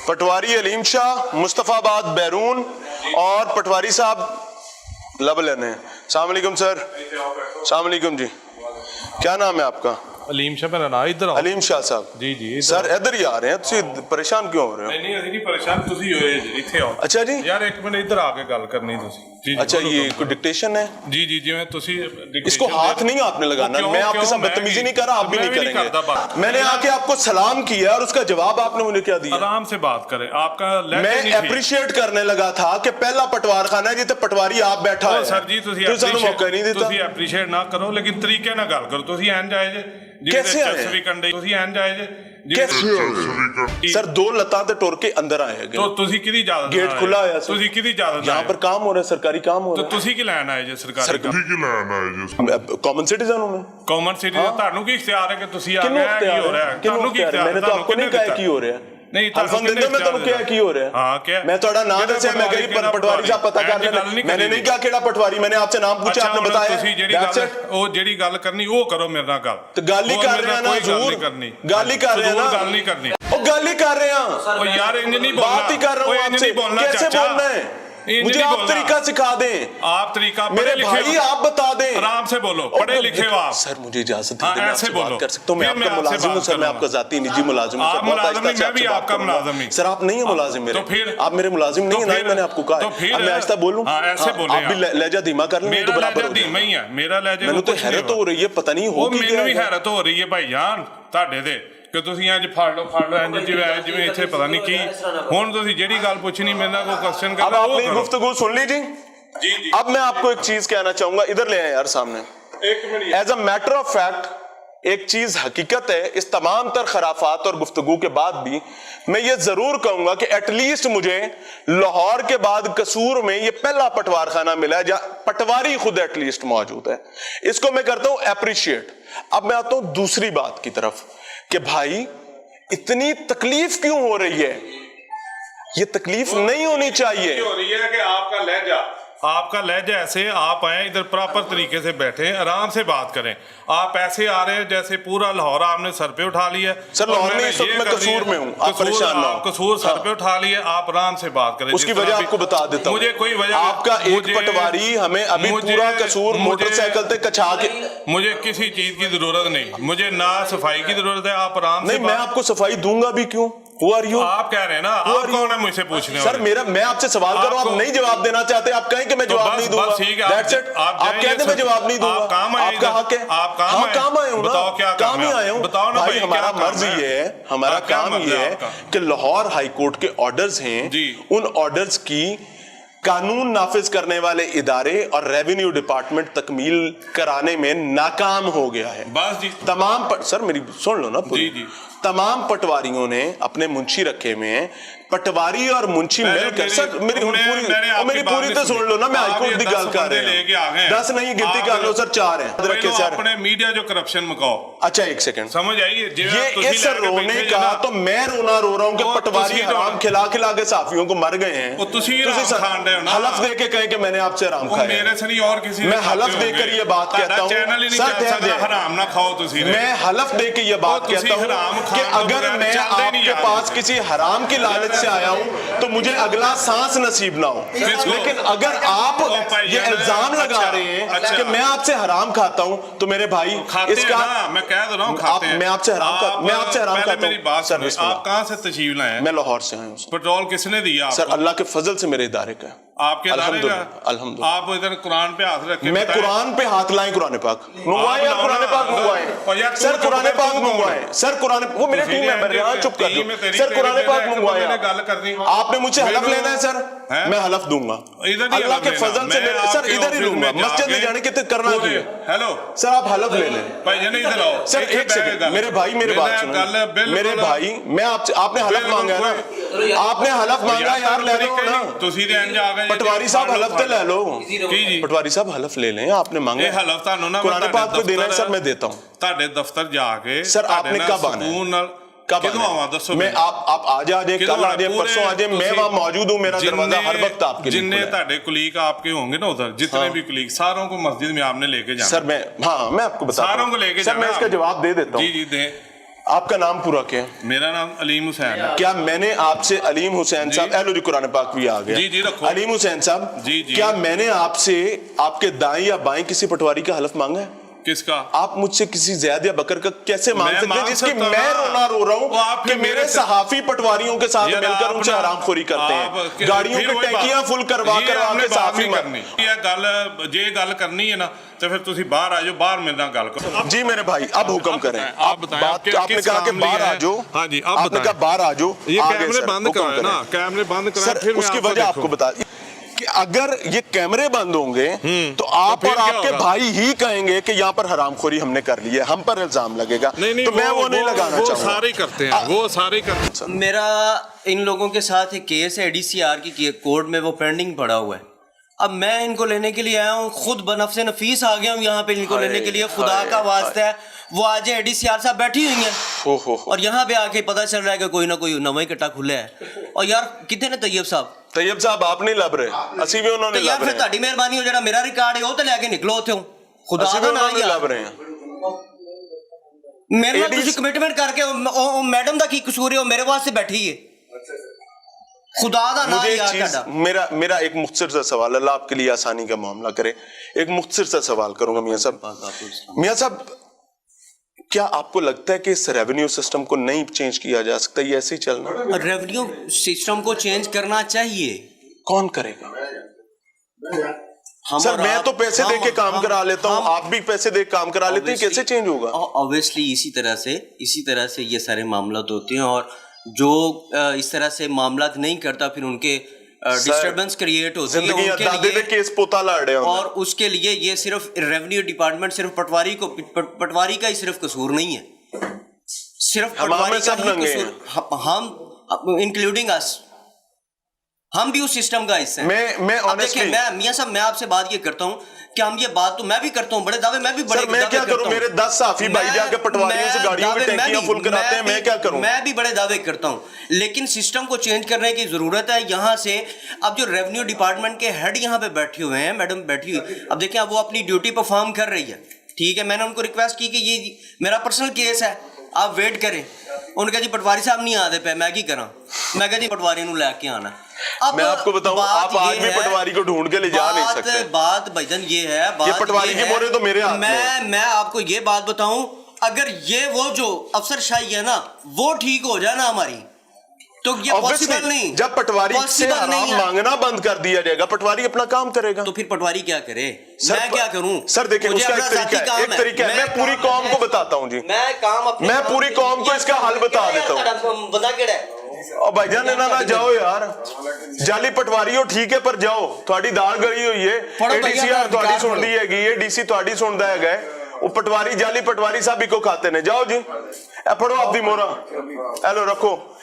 पटवारी अलीम शाह, मुस्तफ़ाबाद बैरून और पटवारी साहब लब लेने हैं। अस्सलाम वालेकुम सर। अस्सलाम वालेकुम जी, क्या नाम है आपका? अलीम शाह मेरा नाम। इधर अलीम शाह साहब जी जी सर इधर ही आ रहे हैं, ਤੁਸੀਂ परेशान क्यों हो रहे हो? नहीं ਅਸੀਂ नहीं परेशान, ਤੁਸੀਂ ਹੋਏ ਇੱਥੇ ਆਓ। अच्छा जी, यार एक मिनट इधर आके गल करनी ਤੁਸੀਂ जी। अच्छा ये कोई डिक्टेशन है? जी जी जिवें ਤੁਸੀਂ इसको हाथ नहीं आपने लगाना, मैं आपके साथ बदतमीजी नहीं कर रहा, आप भी नहीं करेंगे। मैंने आके आपको सलाम किया और उसका जवाब आपने मुझे क्या दिया? आराम से बात करें, आपका मैं अप्रिशिएट करने लगा था कि पहला पटवार खाना है जिथे पटवारी आप बैठा है। सर जी ਤੁਸੀਂ अप्रिशिएट ना करो लेकिन तरीके ਨਾਲ ਗੱਲ ਕਰੋ। ਤੁਸੀਂ ਐਂ ਜਾਏ ਜੇ कैसे आए? ਤੁਸੀਂ ਐਂ ਜਾਏ ਜੇ सर 2 लतां ते टुर के अंदर आए तो ਤੁਸੀਂ ਕਿਹਦੀ ਇਜਾਜ਼ਤ गेट खुला है सर, ਤੁਸੀਂ ਕਿਹਦੀ ਇਜਾਜ਼ਤ यहाँ पर काम हो रहा है, सरकारी काम हो तो रहा है। ਤੁਸੀਂ ਕੀ ਲੈਣ ਆਏ ਜੇ ਸਰਕਾਰੀ कॉमन सिटीजन हूं मैं। ਕਾਮਨ ਸਿਟੀ ਦਾ ਤੁਹਾਨੂੰ ਕੀ ਇਖਤਿਆਰ ਹੈ ਕਿ ਤੁਸੀਂ ਆ किन्नू ਗਏ ਕੀ ਹੋ ਰਿਹਾ ਹੈ? ਤੁਹਾਨੂੰ ਕੀ ਇਖਤਿਆਰ? मैंने तो आपको नहीं कहा की हो रहा है। नहीं अल्हम्दुलिल्लाह मैं ਤੁਹਾਨੂੰ ਕਿਹਾ ਕੀ ਹੋ ਰਿਹਾ ਹੈ। हाँ क्या मैं ਤੁਹਾਡਾ नाम दस्या, मैं कही पटवारी साहब पता कर लेना। मैंने नहीं कहा केड़ा पटवारी, मैंने आपसे नाम पूछा, आपने बताया। ਉਹ ਜਿਹੜੀ ਗੱਲ ਕਰਨੀ ਉਹ ਕਰੋ ਮੇਰੇ ਨਾਲ ਗੱਲ। तो गाल ही कर रहे हैं ना हजूर, गाल ही कर रहे हैं ना, ਗੱਲ नहीं करनी। ओ गाल ही कर रहे हैं। ओ यार इंज नहीं बोलना, बात ही कर रहा हूं आपसे, कैसे बोलना है मुझे आप तरीका सिखा दें। आप तरीका मेरे भाई आप बता दें। आराम से बोलो, पढ़े लिखे हो आप। सर मुझे इजाजत दीजिए, मैं आपसे बात कर सकता हूं। मैं फिर आपका मुलाजिम हूं सर, मैं आपका जाती निजी मुलाजिम हूं। आप मुलाजिम नहीं, मैं भी आपका मुलाजिम नहीं। सर आप नहीं है मुलाजिम मेरे, तो फिर आप मेरे मुलाजिम नहीं है ना, मैंने आपको कहा। तो फिर अब मैं आहिस्ता बोलूं? ऐसे बोले आप भी लहजा धीमा कर लें तो बराबर हो धीमा ही है मेरा लहजा। ਮੈਨੂੰ तो हैरत हो रही है, पता नहीं हो ਕੀ ਮੈਨੂੰ ਵੀ हैरत हो रही है भाई जान ਤੁਹਾਡੇ ਤੇ ਕਿ ਤੁਸੀਂ ਅੱਜ ਫੜ ਲਓ ਇੰਜ ਜਿਵੇਂ ਇੱਥੇ ਪਤਾ ਨਹੀਂ ਕੀ। ਹੁਣ ਤੁਸੀਂ ਜਿਹੜੀ ਗੱਲ ਪੁੱਛਣੀ ਮੇਰੇ ਨਾਲ ਕੋਈ ਕੁਐਸਚन अब ਕਰਨਾ आपने गुफ्तगू सुन ली जी। जी जी अब मैं आपको एक चीज कहना चाहूंगा, इधर ले आए यार सामने। एक minute, as a matter of fact एक चीज हकीकत है, इस तमाम तर खराफात और गुफ्तगू के बाद भी मैं ये जरूर कहूंगा कि एटलीस्ट मुझे लाहौर के बाद कसूर में ये पहला पटवार खाना मिला है जहां पटवारी खुद एटलीस्ट मौजूद है। इसको मैं करता हूं अप्रिशिएट। अब मैं आता हूं दूसरी बात की तरफ कि भाई इतनी तकलीफ क्यों हो रही है? ये तकलीफ नहीं होनी चाहिए। हो रही है कि आपका लहजा ऐसे, आप आए इधर प्रॉपर तरीके से बैठे आराम से बात करें। आप ऐसे आ रहे हैं जैसे पूरा लाहौर आपने सर पे उठा लिया। सर लाहौर में इस वक्त मैं कसूर में हूं, आप परेशान ना हो। कसूर सर पे उठा लिया, आप आराम से बात करें। उसकी वजह आपको बता देता हूं। मुझे कोई वजह, आपका एक पटवारी हमें अभी पूरा कसूर मोटरसाइकिल से कचा के, मुझे किसी चीज की जरूरत नहीं, मुझे ना सफाई की जरूरत है। आप आराम से, नहीं मैं आपको सफाई दूंगा भी क्यों? Who are you? आप कह रहे हैं ना, आप कौन है मुझसे पूछने? सर मेरा, मैं आपसे सवाल कर रहा हूं, आप नहीं जवाब देना चाहते, आप कहें कि मैं जवाब नहीं दूंगा। That's it. आप कहते मैं जवाब नहीं दूंगा, आपका हक है। आप काम आए हो ना, बताओ क्या काम ही आए हो। बताओ ना भाई हमारा मर्ज ये है, हमारा काम ये है कि लाहौर हाई कोर्ट के ऑर्डर्स हैं, उन ऑर्डर्स की कानून नाफिज करने वाले इदारे और रेवेन्यू डिपार्टमेंट तकमील कराने में नाकाम हो गया है। बस जी तमाम सर मेरी सुन लो ना पूरी। जी तमाम पटवारियों ने अपने मुंशी रखे हुए हैं, पटवारी और मुंशी मिलकर। सर मेरी पूरी तो सुन लो ना, मैं हाईकोर्ट की गल कर रहा हूं। 10 नहीं गिनती कर लो सर, 4 हैं। रखे सर अपने मीडिया जो करप्शन मकाओ। अच्छा एक सेकंड समझ आइए, ये इस रोने का तो मैं रोना रो रहा हूं कि पटवारी हराम खिला खिला के साफियों को मर गए हैं। हलफ दे के कहे कि मैंने आपसे हराम खाया। मेरे से नहीं और किसी, मैं हलफ देकर ये बात कहता हूं सर, हराम ना खाओ तुसी। मैं हलफ दे के ये बात कहता हूं कि अगर मैं आपके पास किसी हराम की लालच से आया हूं तो मुझे अगला सांस नसीब ना हो। लेकिन अगर आप ये इल्जाम लगा रहे हैं कि मैं आपसे हराम खाता हूं तो मेरे भाई इसका मैं कह रहा हूं, मैं आपसे हराम खाता हूं। मेरी बात सर, आप कहां से तशरीफ लाए हैं? मैं लाहौर से आया हूं। पेट्रोल किसने दिया? सर अल्लाह के फजल से मेरे इदारे का, आपके अल्हम्दुलिल्लाह। आप इधर कुरान पे हाथ रखे, मैं कुरान पे हाथ लाएं, कुरान पाक मंगवाएं या कुरान पाक मंगवाएं? सर कुरान पाक मंगवाएं, सर कुरान, वो मेरे टीम मेंबर है, चुप कर दो सर, कुरान पाक मंगवाएं। आपने मुझे हलफ लेना है सर, मैं हलफ दूंगा अल्लाह के फजल से। सर इधर ही लूंगा, मस्जिद में जाने के करना चाहिए। हेलो सर आप हलफ ले लें भाई, इधर आओ सर, एक सेकंड मेरे भाई, मेरी बात सुनो मेरे भाई। मैं आपसे, आपने हलफ मांगा है ना, आपने हलफ मांगा यार, ले लो ना। पटवारी साहब हलफ तो ले लो, पटवारी साहब हलफ ले लें, आपने मांगा हलफ ਤੁਹਾਨੂੰ ਨਾ कुरान पाक को देना है सर, मैं देता हूँ। ਤੁਹਾਡੇ ਦਫ਼ਤਰ ਜਾ ਕੇ सर आपने कब आना है? कब आवा दसो? मैं आप आज आ जाए, कल आ जाए, परसों आ जाए, मैं वहां मौजूद हूँ। मेरा दरवाजा हर वक्त आपके लिए। जितने ਤੁਹਾਡੇ कुलीग आपके होंगे ना उधर, जितने भी कुलीग, सारों को मस्जिद में आपने लेके जाना। सर मैं, हाँ मैं आपको बता, सारों को लेके सर मैं इसका जवाब दे देता हूँ। जी जी दे। आपका नाम पूरा क्या है? मेरा नाम अलीम हुसैन है। क्या मैंने आपसे अलीम हुसैन साहब, एलो जी कुरान पाक भी आ गया। जी जी रखो। अलीम हुसैन साहब, जी जी। क्या मैंने आपसे आपके दाएं या बाएं किसी पटवारी का हलफ मांगा है? किसका? आप मुझसे किसी ज़ैद या बकर का कैसे मांग मैं सकते हैं मांग जिसकी सकता मैं ना। रोना रो रहा वो हूँ आप कि फिर मेरे मेरे से- सहाफी पटवारियों के साथ यार मिलकर आप उनसे ना- हरामखोरी करते आप हैं, कि- गाड़ियों फिर की वही टैंकियां बात- फुल करवा ये करवा आपने के बात सहाफी नहीं करनी। ये गल जे गल करनी है ना तो फिर तुसी बाहर आ जाओ, बाहर मेरे नाल गल करो। जी मेरे भाई, अब हुक्म करें। आप बताएं, बात आपके आपने किस कहा कि काम लिए बाहर आ हैं? जाओ। हाँ जी, अब आपने बताएं। कहा बाहर आ जाओ। ये आ गए कैमरे सर, बंद हुक्म कराए ना, करें। कैमरे बंद कराए, सर फिर मैं उसकी आपको वजह देखूं। आपको बता कि अगर ये कैमरे बंद होंगे तो आप फिर और क्या आपके होगा? भाई ही कहेंगे कि यहाँ पर हरामखोरी हमने कर ली है, हम पर इल्जाम लगेगा। नहीं तो मैं वो नहीं लगाना वो चाहूंगा। सारे करते हैं, वो सारे करते हैं। मेरा इन लोगों के साथ एक केस है डीसीआर की कोर्ट में, वो पेंडिंग पड़ा हुआ है। अब मैं इनको लेने के लिए आया हूँ, खुद बनफ्से नफीस आ गया हूँ यहाँ पे इनको लेने के लिए। खुदा का वास्ता है, वो आज डीसीआर साहब बैठी हुई हैं हो। और यहाँ पे आके पता चल रहा है कि कोई ना कोई नवा ही कट्टा खुला है। और यार कितने ने तैयब साहब, तैयब साहब आप नहीं लब रहे, असी भी तो उन्होंने यार लब फिर रहे ਤੁਹਾਡੀ ਮਿਹਰਬਾਨੀ ਹੋ ਜਿਹੜਾ ਮੇਰਾ ਰਿਕਾਰਡ ਹੈ ਉਹ ਤੇ ਲੈ ਕੇ ਨਿਕਲੋ ਉੱਥੇ ਖੁਦਾ असी भी ਦਾ ਨਾਮ उन्होंने लब ਯਾਰ रहे हैं। ਮੇਰੇ ਨਾਲ ADC ਤੁਸੀਂ ਕਮਿਟਮੈਂਟ ਕਰਕੇ ਉਹ ਮੈਡਮ ਦਾ ਕੀ ਕਸੂਰ ਹੈ, ਉਹ ਮੇਰੇ ਵਾਸਤੇ ਬੈਠੀ ਹੈ। खुदा दा नाम मुझे एक यार चीज, ਤੁਹਾਡਾ। मेरा एक मुख्तसर सा सवाल, अल्लाह आपके लिए आसानी का मामला करे। एक मुख्तसर सा सवाल करूंगा मियां साहब। मियां साहब, क्या आपको लगता है कि इस रेवेन्यू सिस्टम को नहीं चेंज किया जा सकता? ये ऐसे ही चलना? रेवेन्यू सिस्टम को चेंज करना चाहिए। कौन करेगा? हम सर और मैं आप- तो पैसे दे के काम हम- करा लेता हूँ, हम- आप भी पैसे दे के काम करा लेते हैं, कैसे चेंज होगा? ऑब्वियसली इसी तरह से ये सारे मामला होते हैं, और जो इस तरह से मामला नहीं करता फिर उनके डिस्टर्बेंस क्रिएट होती है जिंदगी उनके दादे दे लिए। केस पोता लाड़े होंगे। और उसके लिए ये सिर्फ रेवेन्यू डिपार्टमेंट, सिर्फ पटवारी का ही सिर्फ कसूर नहीं है, सिर्फ हमारे पटवारी का सब ही नंगे कसूर। हम इंक्लूडिंग अस, हम भी उस सिस्टम का हिस्सा हैं। मैं अब honestly- देखिए, मैं मियां साहब मैं आपसे बात ये करता हूँ कि हम ये बात तो मैं भी करता हूँ, बड़े दावे मैं भी बड़े सर मैं दावे क्या करता करूं? हूं। मेरे 10 साफी भाई जाके पटवारियों से गाड़ियों की टैंकियां फुल कराते हैं, मैं क्या करूं? मैं भी बड़े दावे करता हूँ, लेकिन सिस्टम को चेंज करने की जरूरत है। यहाँ से अब जो रेवेन्यू डिपार्टमेंट के हेड यहाँ पे बैठे हुए हैं, मैडम बैठी हुई, अब देखें अब वो अपनी ड्यूटी परफॉर्म कर रही है, ठीक है। मैंने उनको रिक्वेस्ट की कि ये मेरा पर्सनल केस है, आप वेट करें। उन्होंने कहा जी पटवारी साहब नहीं आते पे, मैं की करा? मैं कहा जी पटवारी नूं लैके आना। अब मैं आपको बताऊं, आप आज भी पटवारी को ढूंढ के ले जा नहीं सकते। बात भाईजान ये है, ये पटवारी की मोहरें तो मेरे हाथ में है। मैं आपको ये बात बताऊं, अगर ये वो जो अफसरशाही है ना वो ठीक हो जाए ना हमारी, तो ये पॉसिबल नहीं। जब पटवारी से Possible हराम नहीं है। मांगना बंद कर दिया जाएगा, पटवारी अपना काम करेगा। तो फिर पटवारी क्या करे? सर, मैं क्या करूं? सर देखिए, मुझे उसका अपना एक तरीका ज़ाती है, काम एक तरीका है। मैं पूरी काम- कौम को बताता हूं जी। मैं काम अपने मैं काम पूरी से- कौम को इसका हल बता देता हूं। बंदा केड़ा है? और भाईजान इन्हां ना जाओ यार, जाली पटवारी हो ठीक है, पर जाओ थोड़ी दाल गली हुई है, पढ़ो भैया, एडीसीआर अपना थोड़ी अधिकार सुनदी हैगी, ये डीसी थोड़ी सुनदा हैगा, वो पटवारी जाली पटवारी साहब ही को खाते ने। जाओ जी, ए पढ़ो आपदी मोहरा, ए लो रखो।